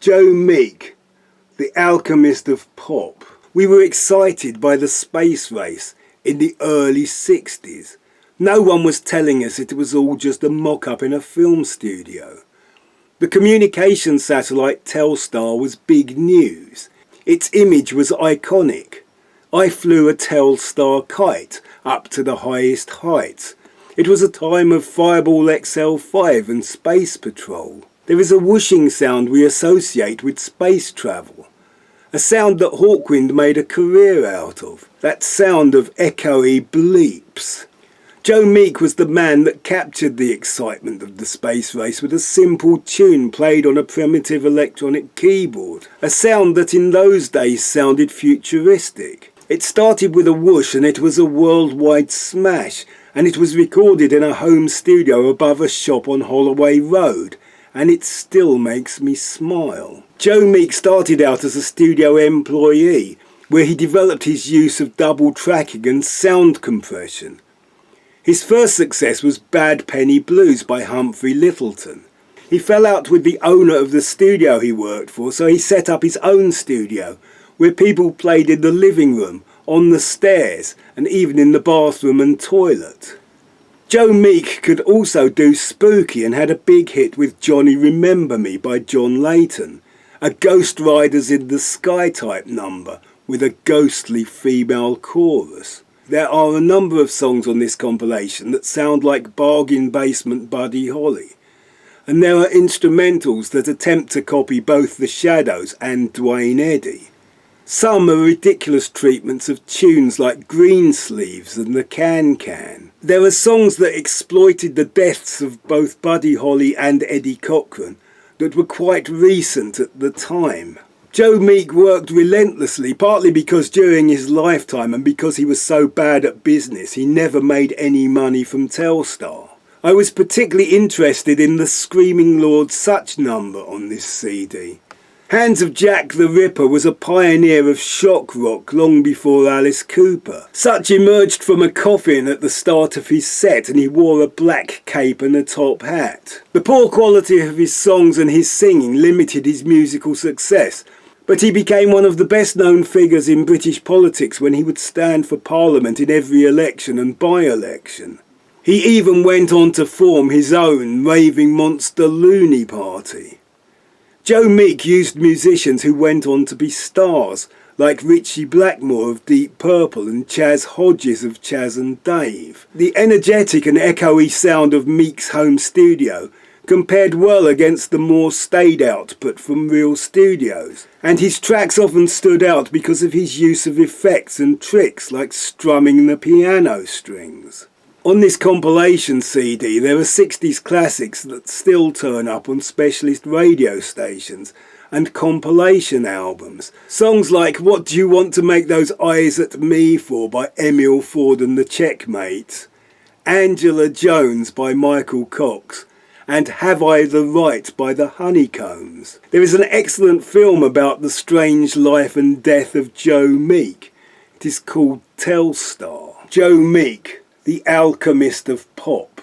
Joe Meek, the alchemist of pop. We were excited by the space race in the early 60s. No one was telling us it was all just a mock-up in a film studio. The communication satellite Telstar was big news. Its image was iconic. I flew a Telstar kite up to the highest heights. It was a time of Fireball XL5 and Space Patrol. There is a wooshing sound we associate with space travel. A sound that Hawkwind made a career out of. That sound of echoey bleeps. Joe Meek was the man that captured the excitement of the space race with a simple tune played on a primitive electronic keyboard. A sound that in those days sounded futuristic. It started with a whoosh and it was a worldwide smash, and it was recorded in a home studio above a shop on Holloway Road, and it still makes me smile. Joe Meek started out as a studio employee, where he developed his use of double tracking and sound compression. His first success was Bad Penny Blues by Humphrey Lyttelton. He fell out with the owner of the studio he worked for, so he set up his own studio, where people played in the living room, on the stairs, and even in the bathroom and toilet. Joe Meek could also do spooky and had a big hit with Johnny Remember Me by John Layton, a Ghost Riders in the Sky type number with a ghostly female chorus. There are a number of songs on this compilation that sound like Bargain Basement Buddy Holly, and there are instrumentals that attempt to copy both The Shadows and Dwayne Eddy. Some are ridiculous treatments of tunes like Greensleeves and The Can-Can. There are songs that exploited the deaths of both Buddy Holly and Eddie Cochran that were quite recent at the time. Joe Meek worked relentlessly, partly because during his lifetime and because he was so bad at business he never made any money from Telstar. I was particularly interested in the Screaming Lord Such number on this CD. Hands of Jack the Ripper was a pioneer of shock rock long before Alice Cooper. Such emerged from a coffin at the start of his set, and he wore a black cape and a top hat. The poor quality of his songs and his singing limited his musical success, but he became one of the best known figures in British politics when he would stand for Parliament in every election and by-election. He even went on to form his own raving monster loony party. Joe Meek used musicians who went on to be stars, like Ritchie Blackmore of Deep Purple and Chaz Hodges of Chaz and Dave. The energetic and echoey sound of Meek's home studio compared well against the more staid output from real studios, and his tracks often stood out because of his use of effects and tricks like strumming the piano strings. On this compilation CD there are 60s classics that still turn up on specialist radio stations and compilation albums. Songs like What Do You Want to Make Those Eyes at Me For by Emil Ford and the Checkmates, Angela Jones by Michael Cox, and Have I the Right by the Honeycombs. There is an excellent film about the strange life and death of Joe Meek. It is called Telstar. Joe Meek, the alchemist of pop.